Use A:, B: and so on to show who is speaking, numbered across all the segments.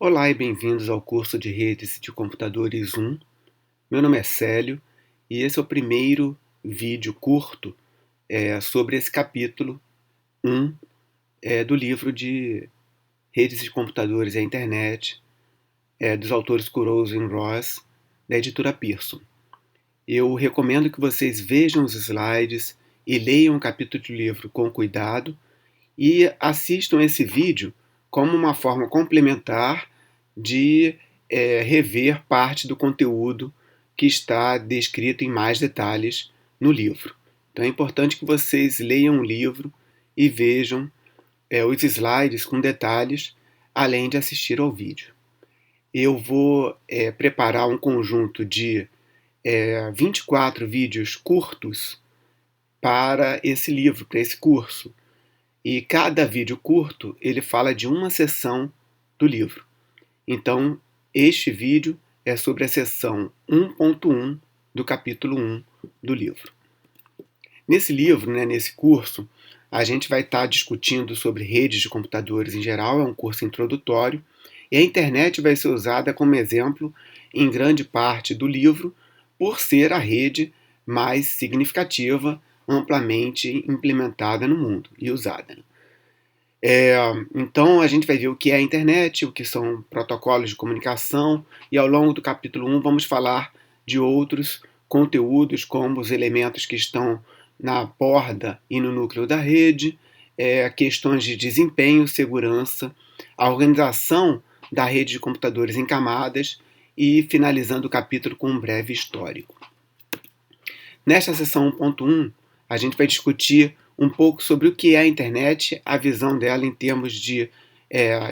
A: Olá e bem-vindos ao curso de Redes de Computadores 1. Meu nome é Célio e esse é o primeiro vídeo curto sobre esse capítulo 1 do livro de Redes de Computadores e a Internet, dos autores Kurosu e Ross, da editora Pearson. Eu recomendo que vocês vejam os slides e leiam o capítulo do livro com cuidado e assistam esse vídeo como uma forma complementar de rever parte do conteúdo que está descrito em mais detalhes no livro. Então é importante que vocês leiam o livro e vejam os slides com detalhes, além de assistir ao vídeo. Eu vou preparar um conjunto de 24 vídeos curtos para esse livro, para esse curso. E cada vídeo curto, ele fala de uma seção do livro. Então, este vídeo é sobre a seção 1.1 do capítulo 1 do livro. Nesse livro, nesse curso, a gente vai estar discutindo sobre redes de computadores em geral, é um curso introdutório, e a internet vai ser usada como exemplo em grande parte do livro, por ser a rede mais significativa, amplamente implementada no mundo e usada. Então a gente vai ver o que é a internet, o que são protocolos de comunicação, e ao longo do capítulo 1 vamos falar de outros conteúdos, como os elementos que estão na borda e no núcleo da rede, questões de desempenho, segurança, a organização da rede de computadores em camadas e finalizando o capítulo com um breve histórico. Nesta seção 1.1, a gente vai discutir um pouco sobre o que é a internet, a visão dela em termos de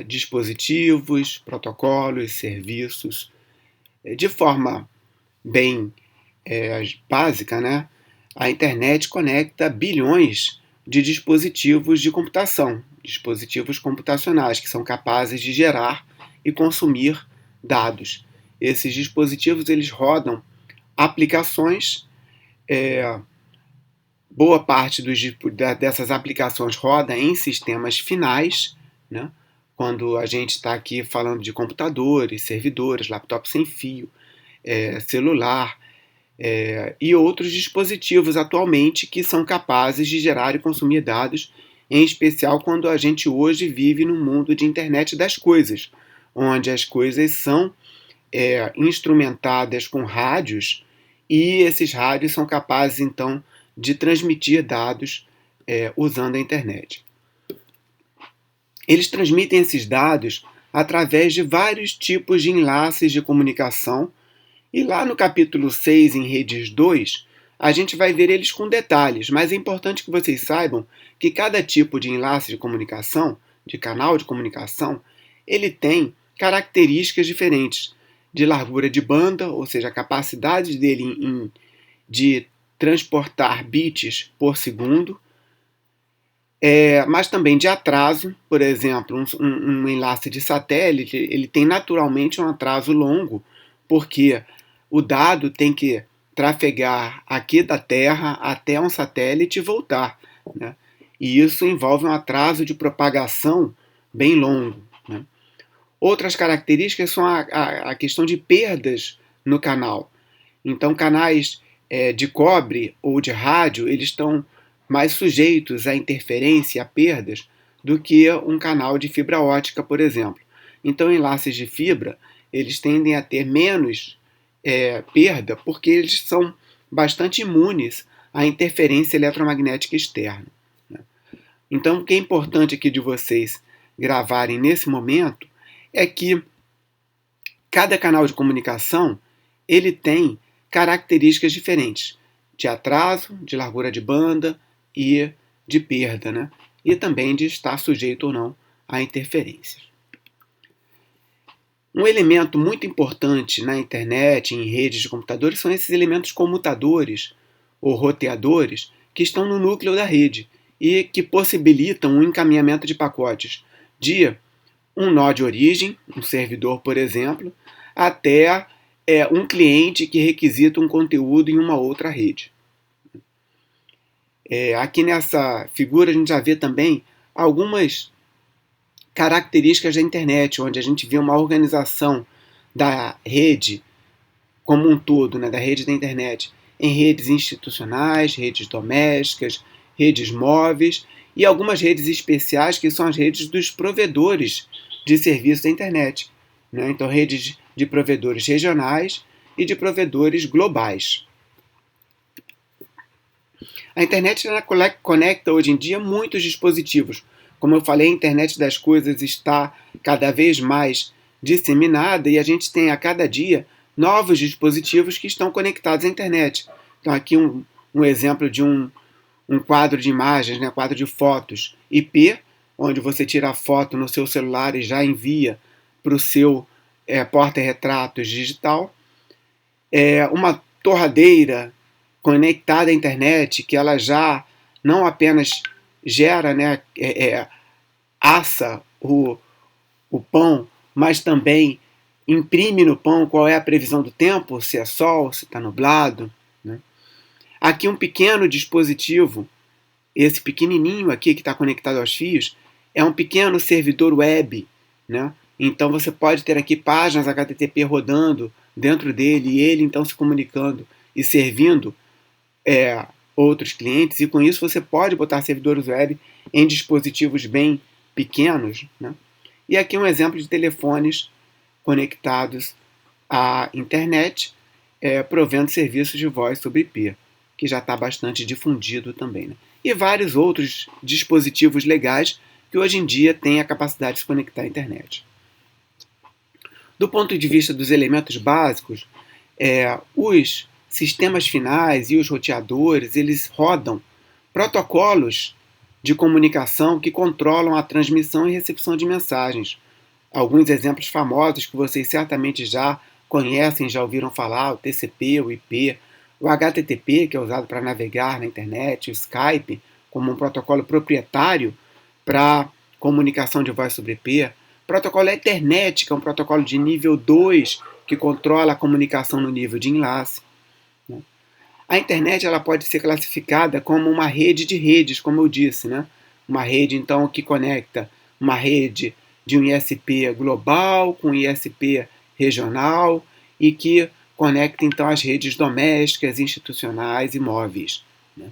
A: dispositivos, protocolos, serviços. De forma bem básica, né? A internet conecta bilhões de dispositivos de computação, dispositivos computacionais que são capazes de gerar e consumir dados. Esses dispositivos eles rodam aplicações. Boa parte dessas aplicações roda em sistemas finais, né? Quando a gente está aqui falando de computadores, servidores, laptop sem fio, celular e outros dispositivos atualmente que são capazes de gerar e consumir dados, em especial quando a gente hoje vive num mundo de internet das coisas, onde as coisas são instrumentadas com rádios e esses rádios são capazes então de transmitir dados usando a internet. Eles transmitem esses dados através de vários tipos de enlaces de comunicação e lá no capítulo 6, em redes 2, a gente vai ver eles com detalhes, mas é importante que vocês saibam que cada tipo de enlace de comunicação, de canal de comunicação, ele tem características diferentes de largura de banda, ou seja, a capacidade dele de transportar bits por segundo, mas também de atraso. Por exemplo, um enlace de satélite ele tem naturalmente um atraso longo, porque o dado tem que trafegar aqui da Terra até um satélite e voltar, né? E isso envolve um atraso de propagação bem longo, né? Outras características são a questão de perdas no canal. Então, canais de cobre ou de rádio, eles estão mais sujeitos à interferência e a perdas do que um canal de fibra ótica, por exemplo. Então, enlaces de fibra, eles tendem a ter menos perda, porque eles são bastante imunes à interferência eletromagnética externa, né? Então, o que é importante aqui de vocês gravarem nesse momento é que cada canal de comunicação ele tem características diferentes de atraso, de largura de banda e de perda, né? E também de estar sujeito ou não a interferências. Um elemento muito importante na internet, em redes de computadores, são esses elementos comutadores ou roteadores que estão no núcleo da rede e que possibilitam o encaminhamento de pacotes de um nó de origem, um servidor, por exemplo, até um cliente que requisita um conteúdo em uma outra rede. Aqui nessa figura a gente já vê também algumas características da internet, onde a gente vê uma organização da rede como um todo, né, da rede da internet, em redes institucionais, redes domésticas, redes móveis e algumas redes especiais que são as redes dos provedores de serviços da internet, né? Então, redes de provedores regionais e de provedores globais. A internet conecta hoje em dia muitos dispositivos. Como eu falei, a internet das coisas está cada vez mais disseminada e a gente tem a cada dia novos dispositivos que estão conectados à internet. Então, aqui um exemplo de um quadro de imagens, né, quadro de fotos IP, onde você tira a foto no seu celular e já envia para o seu porta-retratos digital. Uma torradeira conectada à internet, que ela já não apenas gera, né, assa o pão, mas também imprime no pão qual é a previsão do tempo, se é sol, se está nublado, né? Aqui um pequeno dispositivo, esse pequenininho aqui que está conectado aos fios, é um pequeno servidor web, né? Então você pode ter aqui páginas HTTP rodando dentro dele e ele então se comunicando e servindo outros clientes, e com isso você pode botar servidores web em dispositivos bem pequenos, né? E aqui um exemplo de telefones conectados à internet, provendo serviços de voz sobre IP, que já está bastante difundido também, né? E vários outros dispositivos legais que hoje em dia têm a capacidade de se conectar à internet. Do ponto de vista dos elementos básicos, os sistemas finais e os roteadores, eles rodam protocolos de comunicação que controlam a transmissão e recepção de mensagens. Alguns exemplos famosos que vocês certamente já conhecem, já ouviram falar, o TCP, o IP, o HTTP, que é usado para navegar na internet, o Skype, como um protocolo proprietário para comunicação de voz sobre IP, o protocolo Ethernet, que é um protocolo de nível 2, que controla a comunicação no nível de enlace. A internet ela pode ser classificada como uma rede de redes, como eu disse, né? Uma rede, então, que conecta uma rede de um ISP global com um ISP regional e que conecta, então, as redes domésticas, institucionais e móveis, né?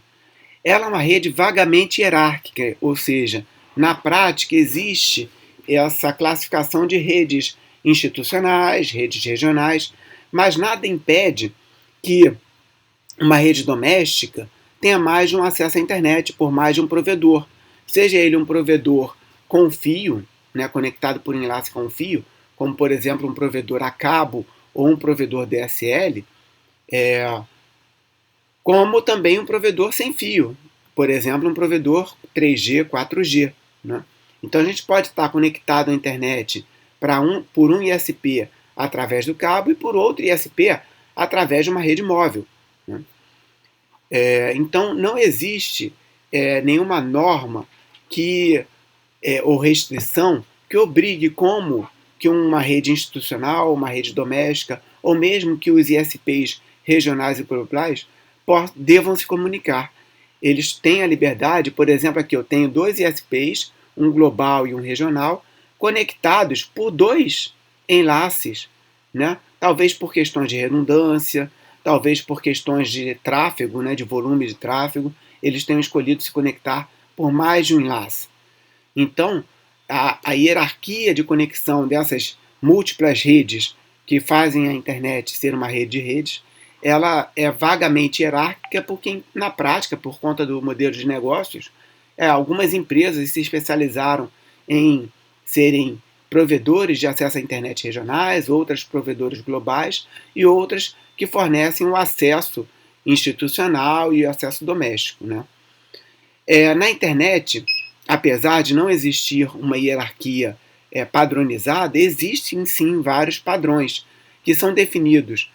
A: Ela é uma rede vagamente hierárquica, ou seja, na prática existe essa classificação de redes institucionais, redes regionais, mas nada impede que uma rede doméstica tenha mais de um acesso à internet por mais de um provedor. Seja ele um provedor com fio, né, conectado por enlace com fio, como por exemplo um provedor a cabo ou um provedor DSL, como também um provedor sem fio, por exemplo um provedor 3G, 4G, né? Então a gente pode estar conectado à internet por um ISP através do cabo e por outro ISP através de uma rede móvel, né? Então não existe nenhuma norma ou restrição que obrigue como que uma rede institucional, uma rede doméstica, ou mesmo que os ISPs regionais e globais devam se comunicar. Eles têm a liberdade, por exemplo, aqui eu tenho dois ISPs, um global e um regional, conectados por dois enlaces, né? Talvez por questões de redundância, talvez por questões de tráfego, né, de volume de tráfego, eles tenham escolhido se conectar por mais de um enlace. Então, a hierarquia de conexão dessas múltiplas redes que fazem a internet ser uma rede de redes, ela é vagamente hierárquica porque, na prática, por conta do modelo de negócios, algumas empresas se especializaram em serem provedores de acesso à internet regionais, outras provedores globais e outras que fornecem o acesso institucional e o acesso doméstico, né? Na internet, apesar de não existir uma hierarquia padronizada, existem sim vários padrões que são definidos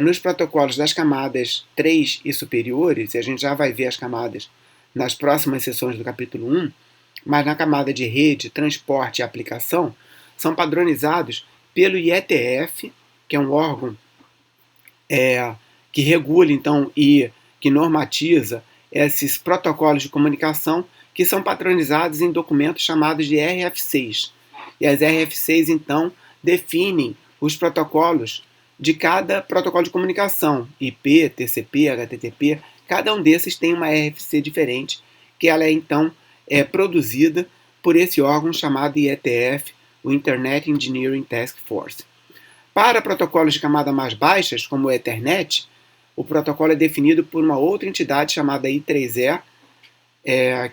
A: nos protocolos das camadas 3 e superiores, e a gente já vai ver as camadas nas próximas sessões do capítulo 1, mas na camada de rede, transporte e aplicação, são padronizados pelo IETF, que é um órgão que regula então e que normatiza esses protocolos de comunicação que são padronizados em documentos chamados de RF6. E as RFCs, então, definem os protocolos de cada protocolo de comunicação, IP, TCP, HTTP, cada um desses tem uma RFC diferente, que ela então é produzida por esse órgão chamado IETF, o Internet Engineering Task Force. Para protocolos de camada mais baixas, como o Ethernet, o protocolo é definido por uma outra entidade chamada I3E,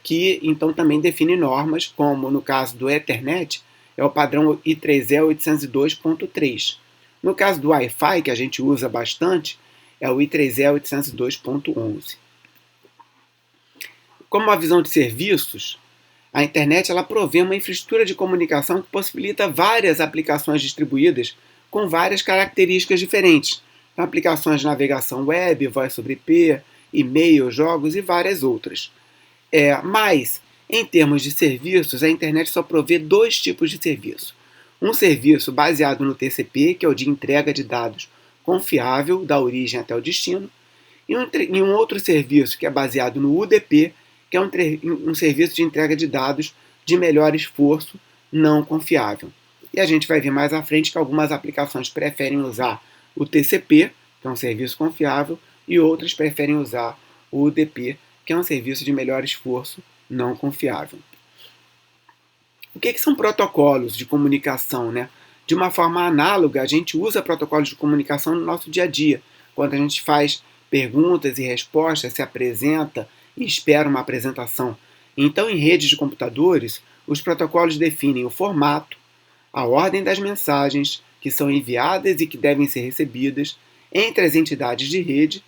A: que então também define normas, como no caso do Ethernet, é o padrão I3E 802.3. No caso do Wi-Fi, que a gente usa bastante, é o I3E 802.11. Como uma visão de serviços, a internet ela provê uma infraestrutura de comunicação que possibilita várias aplicações distribuídas com várias características diferentes. Então, aplicações de navegação web, voz sobre IP, e-mail, jogos e várias outras. Mas, em termos de serviços, a internet só provê dois tipos de serviço. Um serviço baseado no TCP, que é o de entrega de dados confiável, da origem até o destino, e um outro serviço que é baseado no UDP, que é um serviço de entrega de dados de melhor esforço, não confiável. E a gente vai ver mais à frente que algumas aplicações preferem usar o TCP, que é um serviço confiável, e outras preferem usar o UDP, que é um serviço de melhor esforço, não confiável. O que são protocolos de comunicação, né? De uma forma análoga, a gente usa protocolos de comunicação no nosso dia a dia, quando a gente faz perguntas e respostas, se apresenta e espera uma apresentação. Então, em redes de computadores, os protocolos definem o formato, a ordem das mensagens que são enviadas e que devem ser recebidas entre as entidades de rede,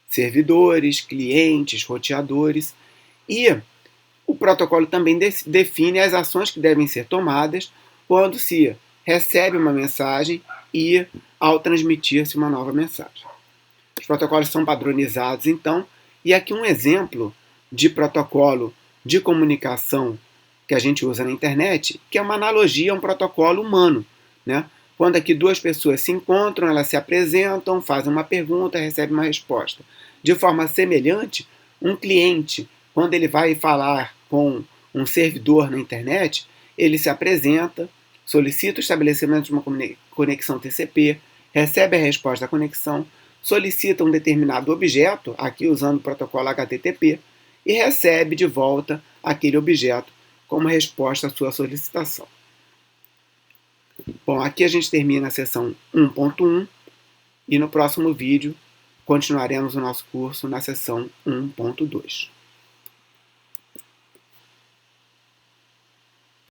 A: servidores, clientes, roteadores, e o protocolo também define as ações que devem ser tomadas quando se recebe uma mensagem e ao transmitir-se uma nova mensagem. Os protocolos são padronizados, então, e aqui um exemplo de protocolo de comunicação que a gente usa na internet, que é uma analogia a um protocolo humano, né? Quando aqui duas pessoas se encontram, elas se apresentam, fazem uma pergunta, recebem uma resposta. De forma semelhante, um cliente, quando ele vai falar com um servidor na internet, ele se apresenta, solicita o estabelecimento de uma conexão TCP, recebe a resposta da conexão, solicita um determinado objeto, aqui usando o protocolo HTTP, e recebe de volta aquele objeto como resposta à sua solicitação. Bom, aqui a gente termina a seção 1.1 e no próximo vídeo continuaremos o nosso curso na seção 1.2.